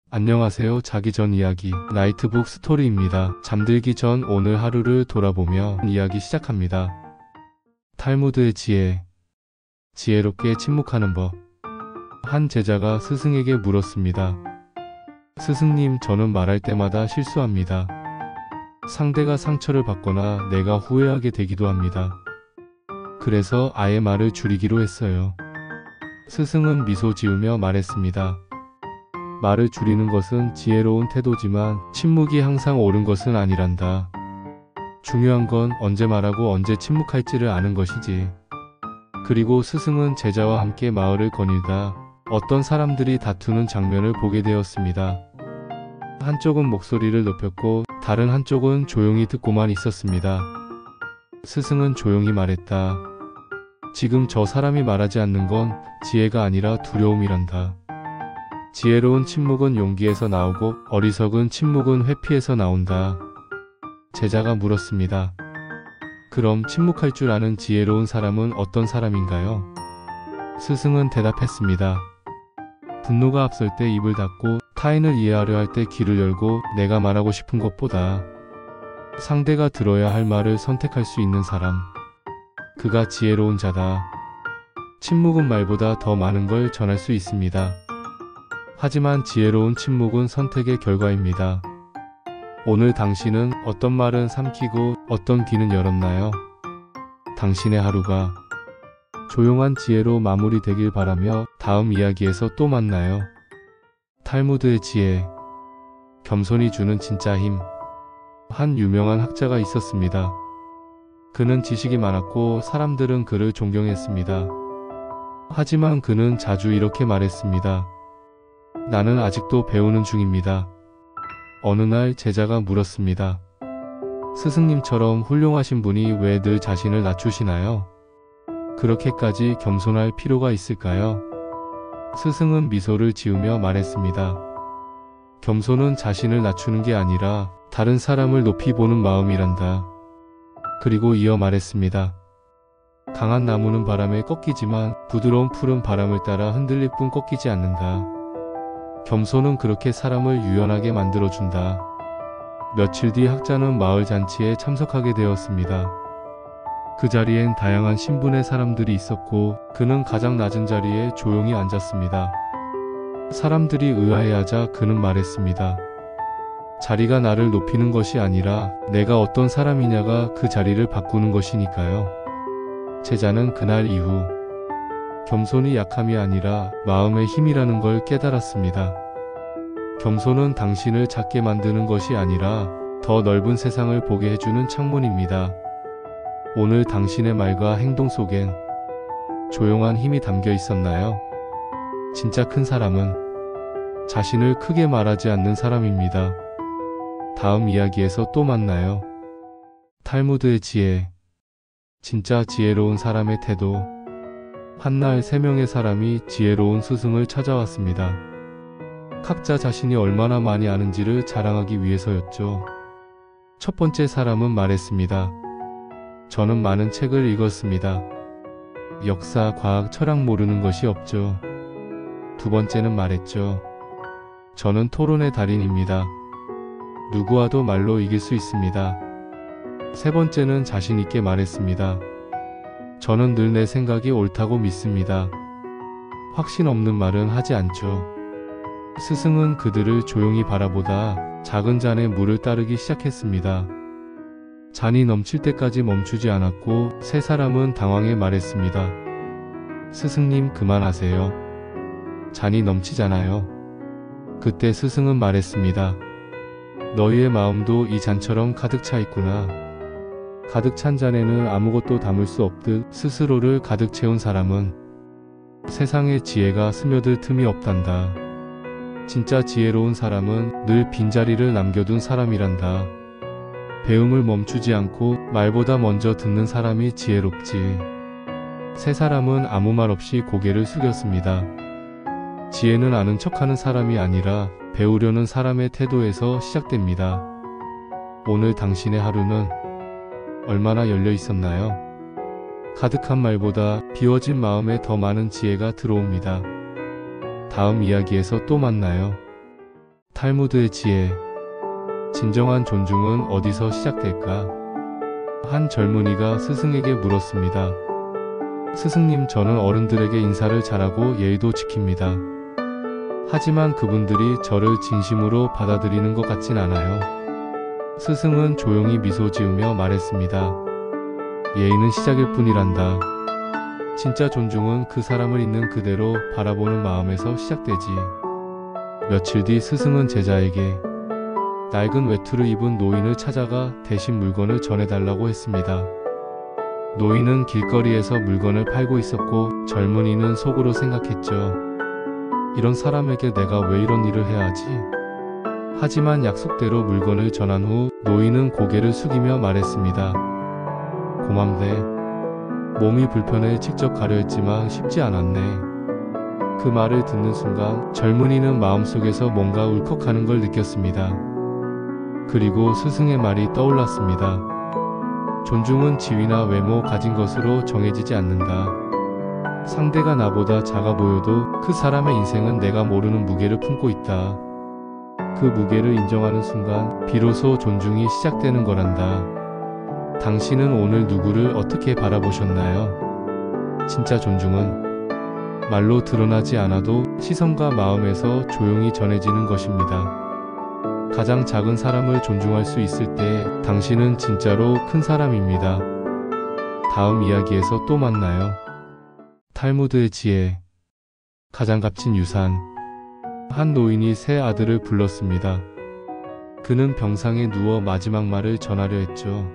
안녕하세요. 자기 전 이야기 라이트북 스토리입니다. 잠들기 전 오늘 하루를 돌아보며 이야기 시작합니다. 탈무드의 지혜. 지혜롭게 침묵하는 법. 한 제자가 스승에게 물었습니다. 스승님, 저는 말할 때마다 실수합니다. 상대가 상처를 받거나 내가 후회하게 되기도 합니다. 그래서 아예 말을 줄이기로 했어요. 스승은 미소 지으며 말했습니다. 말을 줄이는 것은 지혜로운 태도지만 침묵이 항상 옳은 것은 아니란다. 중요한 건 언제 말하고 언제 침묵할지를 아는 것이지. 그리고 스승은 제자와 함께 마을을 거닐다 어떤 사람들이 다투는 장면을 보게 되었습니다. 한쪽은 목소리를 높였고 다른 한쪽은 조용히 듣고만 있었습니다. 스승은 조용히 말했다. 지금 저 사람이 말하지 않는 건 지혜가 아니라 두려움이란다. 지혜로운 침묵은 용기에서 나오고 어리석은 침묵은 회피에서 나온다. 제자가 물었습니다. 그럼 침묵할 줄 아는 지혜로운 사람은 어떤 사람인가요? 스승은 대답했습니다. 분노가 앞설 때 입을 닫고 타인을 이해하려 할 때 귀를 열고 내가 말하고 싶은 것보다 상대가 들어야 할 말을 선택할 수 있는 사람. 그가 지혜로운 자다. 침묵은 말보다 더 많은 걸 전할 수 있습니다. 하지만 지혜로운 침묵은 선택의 결과입니다. 오늘 당신은 어떤 말은 삼키고 어떤 귀는 열었나요? 당신의 하루가 조용한 지혜로 마무리되길 바라며 다음 이야기에서 또 만나요. 탈무드의 지혜. 겸손이 주는 진짜 힘. 한 유명한 학자가 있었습니다. 그는 지식이 많았고 사람들은 그를 존경했습니다. 하지만 그는 자주 이렇게 말했습니다. 나는 아직도 배우는 중입니다. 어느 날 제자가 물었습니다. 스승님처럼 훌륭하신 분이 왜 늘 자신을 낮추시나요? 그렇게까지 겸손할 필요가 있을까요? 스승은 미소를 지으며 말했습니다. 겸손은 자신을 낮추는 게 아니라 다른 사람을 높이 보는 마음이란다. 그리고 이어 말했습니다. 강한 나무는 바람에 꺾이지만 부드러운 풀은 바람을 따라 흔들릴 뿐 꺾이지 않는다. 겸손은 그렇게 사람을 유연하게 만들어준다. 며칠 뒤 학자는 마을 잔치에 참석하게 되었습니다. 그 자리엔 다양한 신분의 사람들이 있었고 그는 가장 낮은 자리에 조용히 앉았습니다. 사람들이 의아해하자 그는 말했습니다. 자리가 나를 높이는 것이 아니라 내가 어떤 사람이냐가 그 자리를 바꾸는 것이니까요. 제자는 그날 이후 겸손이 약함이 아니라 마음의 힘이라는 걸 깨달았습니다. 겸손은 당신을 작게 만드는 것이 아니라 더 넓은 세상을 보게 해주는 창문입니다. 오늘 당신의 말과 행동 속엔 조용한 힘이 담겨 있었나요? 진짜 큰 사람은 자신을 크게 말하지 않는 사람입니다. 다음 이야기에서 또 만나요. 탈무드의 지혜. 진짜 지혜로운 사람의 태도. 한날 3명의 사람이 지혜로운 스승을 찾아왔습니다. 각자 자신이 얼마나 많이 아는지를 자랑하기 위해서였죠. 첫 번째 사람은 말했습니다. 저는 많은 책을 읽었습니다. 역사, 과학, 철학 모르는 것이 없죠. 두 번째는 말했죠. 저는 토론의 달인입니다. 누구와도 말로 이길 수 있습니다. 세 번째는 자신 있게 말했습니다. 저는 늘 내 생각이 옳다고 믿습니다. 확신 없는 말은 하지 않죠. 스승은 그들을 조용히 바라보다 작은 잔에 물을 따르기 시작했습니다. 잔이 넘칠 때까지 멈추지 않았고 세 사람은 당황해 말했습니다. 스승님, 그만하세요. 잔이 넘치잖아요. 그때 스승은 말했습니다. 너희의 마음도 이 잔처럼 가득 차 있구나. 가득 찬 잔에는 아무것도 담을 수 없듯 스스로를 가득 채운 사람은 세상에 지혜가 스며들 틈이 없단다. 진짜 지혜로운 사람은 늘 빈자리를 남겨둔 사람이란다. 배움을 멈추지 않고 말보다 먼저 듣는 사람이 지혜롭지. 세 사람은 아무 말 없이 고개를 숙였습니다. 지혜는 아는 척하는 사람이 아니라 배우려는 사람의 태도에서 시작됩니다. 오늘 당신의 하루는 얼마나 열려 있었나요? 가득한 말보다 비워진 마음에 더 많은 지혜가 들어옵니다. 다음 이야기에서 또 만나요. 탈무드의 지혜. 진정한 존중은 어디서 시작될까? 한 젊은이가 스승에게 물었습니다. 스승님, 저는 어른들에게 인사를 잘하고 예의도 지킵니다. 하지만 그분들이 저를 진심으로 받아들이는 것 같진 않아요. 스승은 조용히 미소 지으며 말했습니다. 예의는 시작일 뿐이란다. 진짜 존중은 그 사람을 있는 그대로 바라보는 마음에서 시작되지. 며칠 뒤 스승은 제자에게 낡은 외투를 입은 노인을 찾아가 대신 물건을 전해달라고 했습니다. 노인은 길거리에서 물건을 팔고 있었고 젊은이는 속으로 생각했죠. 이런 사람에게 내가 왜 이런 일을 해야 하지? 하지만 약속대로 물건을 전한 후 노인은 고개를 숙이며 말했습니다. 고맙네. 몸이 불편해 직접 가려 했지만 쉽지 않았네. 그 말을 듣는 순간 젊은이는 마음속에서 뭔가 울컥하는 걸 느꼈습니다. 그리고 스승의 말이 떠올랐습니다. 존중은 지위나 외모 가진 것으로 정해지지 않는다. 상대가 나보다 작아 보여도 그 사람의 인생은 내가 모르는 무게를 품고 있다. 그 무게를 인정하는 순간 비로소 존중이 시작되는 거란다. 당신은 오늘 누구를 어떻게 바라보셨나요? 진짜 존중은 말로 드러나지 않아도 시선과 마음에서 조용히 전해지는 것입니다. 가장 작은 사람을 존중할 수 있을 때 당신은 진짜로 큰 사람입니다. 다음 이야기에서 또 만나요. 탈무드의 지혜. 가장 값진 유산. 한 노인이 세 아들을 불렀습니다. 그는 병상에 누워 마지막 말을 전하려 했죠.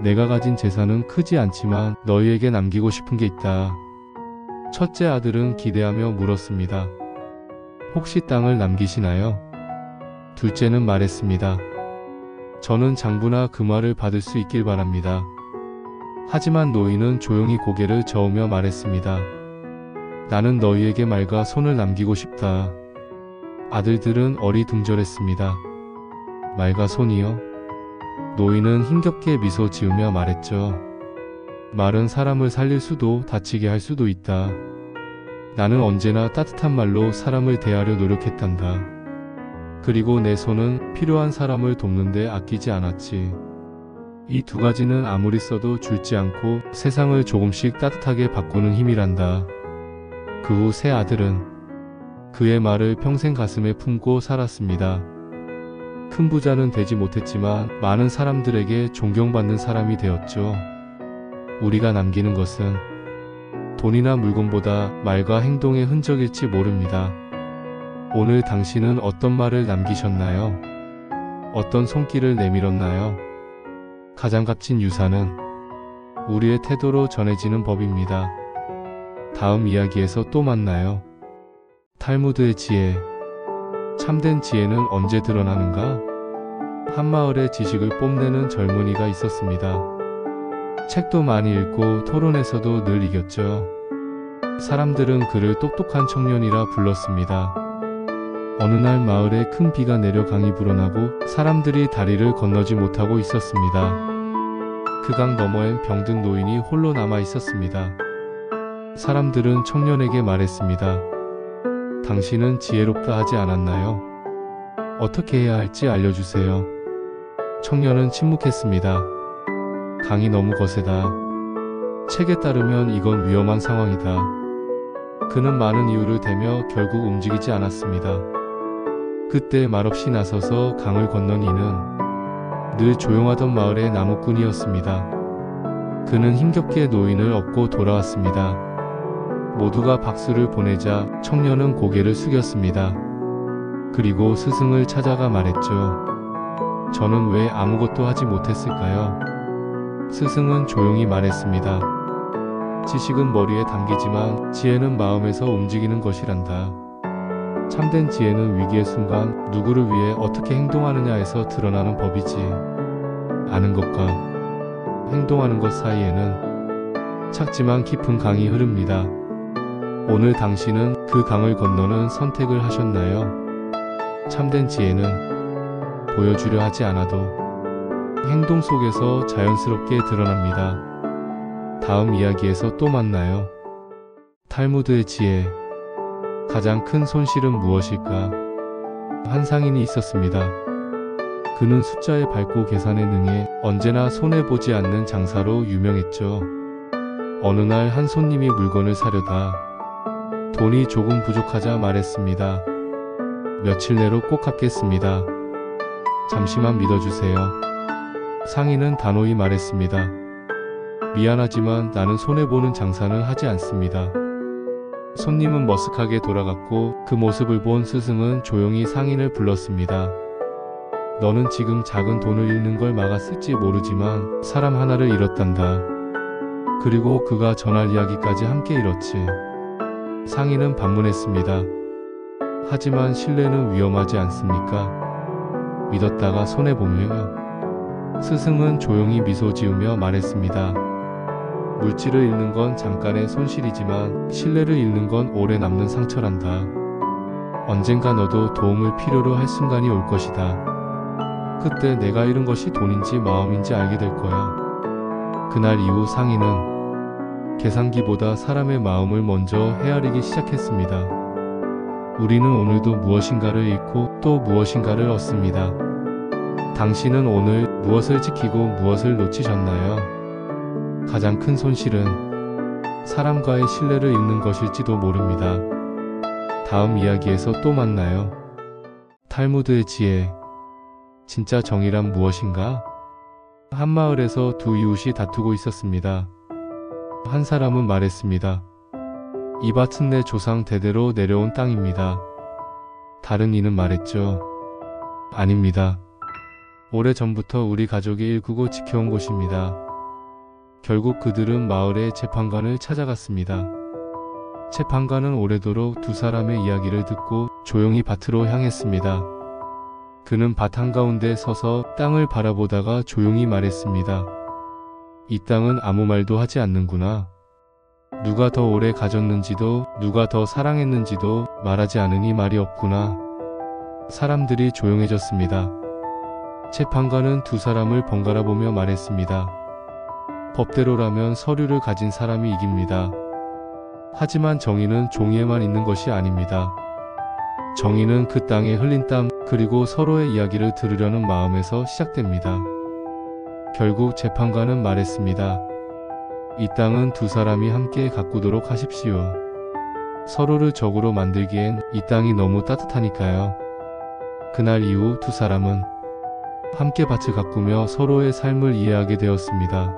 내가 가진 재산은 크지 않지만 너희에게 남기고 싶은 게 있다. 첫째 아들은 기대하며 물었습니다. 혹시 땅을 남기시나요? 둘째는 말했습니다. 저는 장부나 금화를 받을 수 있길 바랍니다. 하지만 노인은 조용히 고개를 저으며 말했습니다. 나는 너희에게 말과 손을 남기고 싶다. 아들들은 어리둥절했습니다. 말과 손이요? 노인은 힘겹게 미소 지으며 말했죠. 말은 사람을 살릴 수도 다치게 할 수도 있다. 나는 언제나 따뜻한 말로 사람을 대하려 노력했단다. 그리고 내 손은 필요한 사람을 돕는 데 아끼지 않았지. 이 두 가지는 아무리 써도 줄지 않고 세상을 조금씩 따뜻하게 바꾸는 힘이란다. 그 후 세 아들은 그의 말을 평생 가슴에 품고 살았습니다. 큰 부자는 되지 못했지만 많은 사람들에게 존경받는 사람이 되었죠. 우리가 남기는 것은 돈이나 물건보다 말과 행동의 흔적일지 모릅니다. 오늘 당신은 어떤 말을 남기셨나요? 어떤 손길을 내밀었나요? 가장 값진 유산은 우리의 태도로 전해지는 법입니다. 다음 이야기에서 또 만나요. 탈무드의 지혜. 참된 지혜는 언제 드러나는가? 한 마을에 지식을 뽐내는 젊은이가 있었습니다. 책도 많이 읽고 토론에서도 늘 이겼죠. 사람들은 그를 똑똑한 청년이라 불렀습니다. 어느 날 마을에 큰 비가 내려 강이 불어나고 사람들이 다리를 건너지 못하고 있었습니다. 그 강 너머엔 병든 노인이 홀로 남아 있었습니다. 사람들은 청년에게 말했습니다. 당신은 지혜롭다 하지 않았나요? 어떻게 해야 할지 알려주세요. 청년은 침묵했습니다. 강이 너무 거세다. 책에 따르면 이건 위험한 상황이다. 그는 많은 이유를 대며 결국 움직이지 않았습니다. 그때 말없이 나서서 강을 건넌 이는 늘 조용하던 마을의 나무꾼이었습니다. 그는 힘겹게 노인을 업고 돌아왔습니다. 모두가 박수를 보내자 청년은 고개를 숙였습니다. 그리고 스승을 찾아가 말했죠. 저는 왜 아무것도 하지 못했을까요? 스승은 조용히 말했습니다. 지식은 머리에 담기지만 지혜는 마음에서 움직이는 것이란다. 참된 지혜는 위기의 순간 누구를 위해 어떻게 행동하느냐에서 드러나는 법이지. 아는 것과 행동하는 것 사이에는 작지만 깊은 강이 흐릅니다. 오늘 당신은 그 강을 건너는 선택을 하셨나요? 참된 지혜는 보여주려 하지 않아도 행동 속에서 자연스럽게 드러납니다. 다음 이야기에서 또 만나요. 탈무드의 지혜. 가장 큰 손실은 무엇일까? 한 상인이 있었습니다. 그는 숫자에 밝고 계산에 능해 언제나 손해보지 않는 장사로 유명했죠. 어느 날 한 손님이 물건을 사려다 돈이 조금 부족하자 말했습니다. 며칠 내로 꼭 갚겠습니다. 잠시만 믿어주세요. 상인은 단호히 말했습니다. 미안하지만 나는 손해보는 장사는 하지 않습니다. 손님은 머쓱하게 돌아갔고 그 모습을 본 스승은 조용히 상인을 불렀습니다. 너는 지금 작은 돈을 잃는 걸 막았을지 모르지만 사람 하나를 잃었단다. 그리고 그가 전할 이야기까지 함께 잃었지. 상인은 반문했습니다. 하지만 신뢰는 위험하지 않습니까? 믿었다가 손해보며. 스승은 조용히 미소 지으며 말했습니다. 물질을 잃는 건 잠깐의 손실이지만 신뢰를 잃는 건 오래 남는 상처란다. 언젠가 너도 도움을 필요로 할 순간이 올 것이다. 그때 내가 잃은 것이 돈인지 마음인지 알게 될 거야. 그날 이후 상인은 계산기보다 사람의 마음을 먼저 헤아리기 시작했습니다. 우리는 오늘도 무엇인가를 잃고 또 무엇인가를 얻습니다. 당신은 오늘 무엇을 지키고 무엇을 놓치셨나요? 가장 큰 손실은 사람과의 신뢰를 잃는 것일지도 모릅니다. 다음 이야기에서 또 만나요. 탈무드의 지혜. 진짜 정의란 무엇인가? 한 마을에서 두 이웃이 다투고 있었습니다. 한 사람은 말했습니다. 이 밭은 내 조상 대대로 내려온 땅입니다. 다른 이는 말했죠. 아닙니다. 오래전부터 우리 가족이 일구고 지켜온 곳입니다. 결국 그들은 마을의 재판관을 찾아갔습니다. 재판관은 오래도록 두 사람의 이야기를 듣고 조용히 밭으로 향했습니다. 그는 밭 한가운데 서서 땅을 바라보다가 조용히 말했습니다. 이 땅은 아무 말도 하지 않는구나. 누가 더 오래 가졌는지도 누가 더 사랑했는지도 말하지 않으니 말이 없구나. 사람들이 조용해졌습니다. 재판관은 두 사람을 번갈아 보며 말했습니다. 법대로라면 서류를 가진 사람이 이깁니다. 하지만 정의는 종이에만 있는 것이 아닙니다. 정의는 그 땅에 흘린 땀 그리고 서로의 이야기를 들으려는 마음에서 시작됩니다. 결국 재판관은 말했습니다. 이 땅은 두 사람이 함께 가꾸도록 하십시오. 서로를 적으로 만들기엔 이 땅이 너무 따뜻하니까요. 그날 이후 두 사람은 함께 밭을 가꾸며 서로의 삶을 이해하게 되었습니다.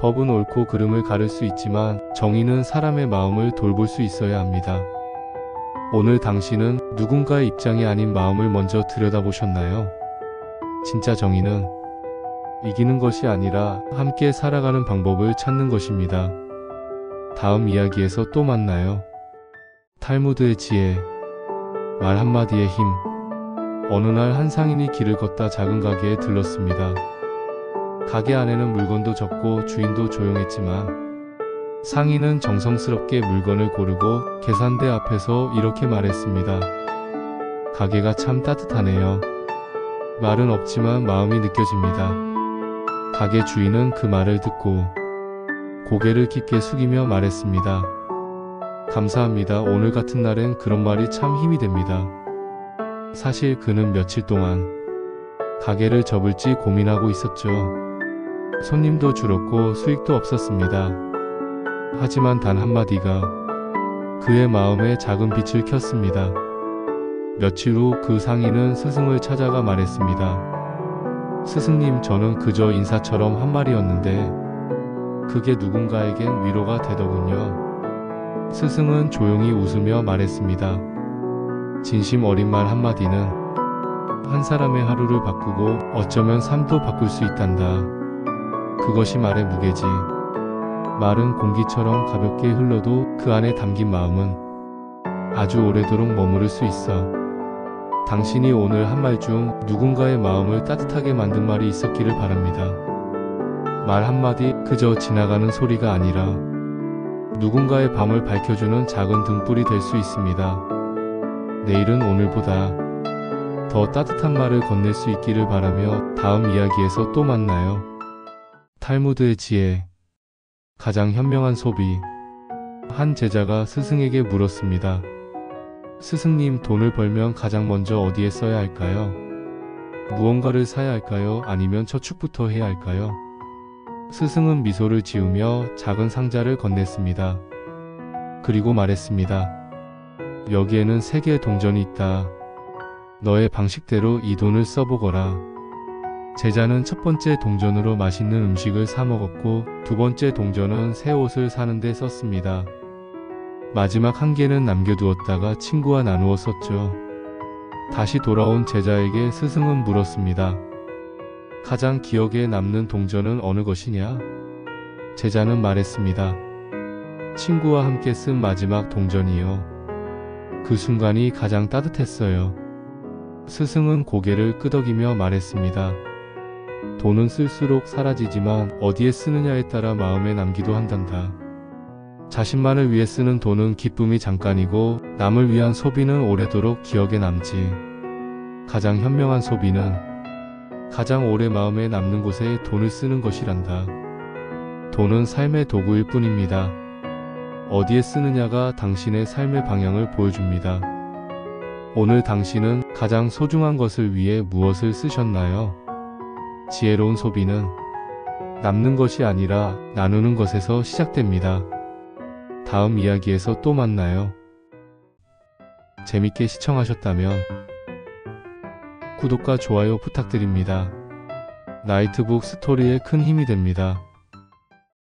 법은 옳고 그름을 가를 수 있지만 정의는 사람의 마음을 돌볼 수 있어야 합니다. 오늘 당신은 누군가의 입장이 아닌 마음을 먼저 들여다보셨나요? 진짜 정의는 이기는 것이 아니라 함께 살아가는 방법을 찾는 것입니다. 다음 이야기에서 또 만나요. 탈무드의 지혜. 말 한마디의 힘. 어느 날 한 상인이 길을 걷다 작은 가게에 들렀습니다. 가게 안에는 물건도 적고 주인도 조용했지만 상인은 정성스럽게 물건을 고르고 계산대 앞에서 이렇게 말했습니다. 가게가 참 따뜻하네요. 말은 없지만 마음이 느껴집니다. 가게 주인은 그 말을 듣고 고개를 깊게 숙이며 말했습니다. 감사합니다. 오늘 같은 날엔 그런 말이 참 힘이 됩니다. 사실 그는 며칠 동안 가게를 접을지 고민하고 있었죠. 손님도 줄었고 수익도 없었습니다. 하지만 단 한마디가 그의 마음에 작은 빛을 켰습니다. 며칠 후 그 상인은 스승을 찾아가 말했습니다. 스승님, 저는 그저 인사처럼 한 말이었는데 그게 누군가에겐 위로가 되더군요. 스승은 조용히 웃으며 말했습니다. 진심 어린 말 한마디는 한 사람의 하루를 바꾸고 어쩌면 삶도 바꿀 수 있단다. 그것이 말의 무게지. 말은 공기처럼 가볍게 흘러도 그 안에 담긴 마음은 아주 오래도록 머무를 수 있어. 당신이 오늘 한 말 중 누군가의 마음을 따뜻하게 만든 말이 있었기를 바랍니다. 말 한마디 그저 지나가는 소리가 아니라 누군가의 밤을 밝혀주는 작은 등불이 될 수 있습니다. 내일은 오늘보다 더 따뜻한 말을 건넬 수 있기를 바라며 다음 이야기에서 또 만나요. 탈무드의 지혜. 가장 현명한 소비. 한 제자가 스승에게 물었습니다. 스승님, 돈을 벌면 가장 먼저 어디에 써야 할까요? 무언가를 사야 할까요? 아니면 저축부터 해야 할까요? 스승은 미소를 지으며 작은 상자를 건넸습니다. 그리고 말했습니다. 여기에는 3개의 동전이 있다. 너의 방식대로 이 돈을 써보거라. 제자는 첫 번째 동전으로 맛있는 음식을 사 먹었고, 두 번째 동전은 새 옷을 사는 데 썼습니다. 마지막 1개는 남겨두었다가 친구와 나누어 썼죠. 다시 돌아온 제자에게 스승은 물었습니다. 가장 기억에 남는 동전은 어느 것이냐? 제자는 말했습니다. 친구와 함께 쓴 마지막 동전이요. 그 순간이 가장 따뜻했어요. 스승은 고개를 끄덕이며 말했습니다. 돈은 쓸수록 사라지지만 어디에 쓰느냐에 따라 마음에 남기도 한단다. 자신만을 위해 쓰는 돈은 기쁨이 잠깐이고, 남을 위한 소비는 오래도록 기억에 남지. 가장 현명한 소비는 가장 오래 마음에 남는 곳에 돈을 쓰는 것이란다. 돈은 삶의 도구일 뿐입니다. 어디에 쓰느냐가 당신의 삶의 방향을 보여줍니다. 오늘 당신은 가장 소중한 것을 위해 무엇을 쓰셨나요? 지혜로운 소비는 남는 것이 아니라 나누는 것에서 시작됩니다. 다음 이야기에서 또 만나요. 재밌게 시청하셨다면 구독과 좋아요 부탁드립니다. 나이트북 스토리에 큰 힘이 됩니다.